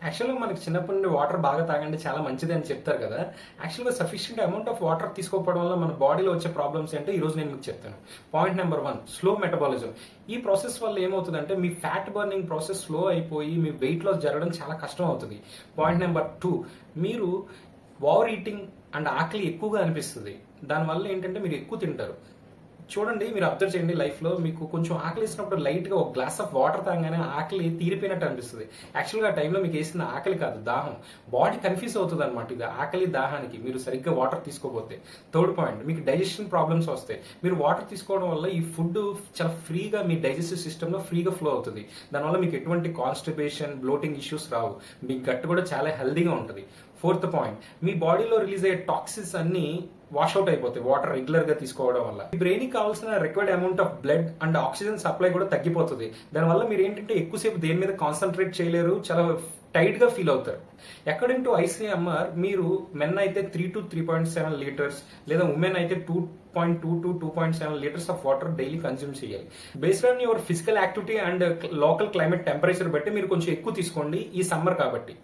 యాక్చువల్‌గా మనకి చిన్నప్పటి నుండి వాటర్ బాగా తాగండి చాలా మంచిది అని చెప్తారు కదా! యాక్చువల్‌గా సఫిషియెంట్ అమౌంట్ ఆఫ్ వాటర్ తీసుకోకపోవడం వల్ల మన బాడీలో వచ్చే ప్రాబ్లమ్స్ ఏంటో ఈరోజు నేను మీకు చెప్తాను. Point number 1 slow metabolism. ఈ ప్రాసెస్ వల్ల ఏమవుతుందంటే మీ ఫ్యాట్ బర్నింగ్ ప్రాసెస్ స్లో అయిపోయి మీ వెయిట్ లాస్ జరగడం చాలా కష్టం అవుతుంది. పాయింట్ నెంబర్ 2 మీరు ఓవర్ ఈటింగ్ అండ్ ఆకలి ఎక్కువగా అనిపిస్తుంది. దానివల్ల ఏంటంటే మీరు ఎక్కువ తింటారు. చూడండి, మీరు అబ్జర్వ్ చేయండి, లైఫ్లో మీకు కొంచెం ఆకలి వేసినప్పుడు లైట్గా ఒక గ్లాస్ ఆఫ్ వాటర్ తాగానే ఆకలి తీరిపోయినట్టు అనిపిస్తుంది. యాక్చువల్గా ఆ టైంలో మీకు వేసిన ఆకలి కాదు, దాహం. బాడీ కన్ఫ్యూజ్ అవుతుంది అనమాట ఇది ఆకలి దాహానికి మీరు సరిగ్గా వాటర్ తీసుకోకపోతే. థర్డ్ పాయింట్, మీకు డైజెషన్ ప్రాబ్లమ్స్ వస్తాయి. మీరు వాటర్ తీసుకోవడం వల్ల ఈ ఫుడ్ చాలా ఫ్రీగా మీ డైజెస్టివ్ సిస్టంలో ఫ్రీగా ఫ్లో అవుతుంది. దానివల్ల మీకు ఎటువంటి కాన్స్టిపేషన్ బ్లోటింగ్ ఇష్యూస్ రావు. మీ గట్ కూడా చాలా హెల్దీగా ఉంటుంది. ఫోర్త్ పాయింట్, మీ బాడీలో రిలీజ్ అయ్యే టాక్సిన్స్ అన్ని వాష్అవుట్ అయిపోతాయి వాటర్ రెగ్యులర్ గా తీసుకోవడం వల్ల. మీ బ్రెయిన్ కి కావాల్సిన required amount of blood and oxygen supply కూడా తగ్గిపోతుంది. దానివల్ల మీరు ఏంటంటే ఎక్కువసేపు దేని మీద కాన్సన్ట్రేట్ చేయలేరు, చాలా టైట్ గా ఫీల్ అవుతారు. అకార్డింగ్ టు ఐసీఎంఆర్ మీరు మెన్ అయితే 3 to 3.7 లీటర్స్ లేదా ఉమెన్ అయితే 2.2 to 2.7 litres of water daily consume చేయాలి. Based on your physical activity and local climate temperature బట్టి మీరు కొంచెం ఎక్కువ తీసుకోండి ఈ సమ్మర్ కాబట్టి.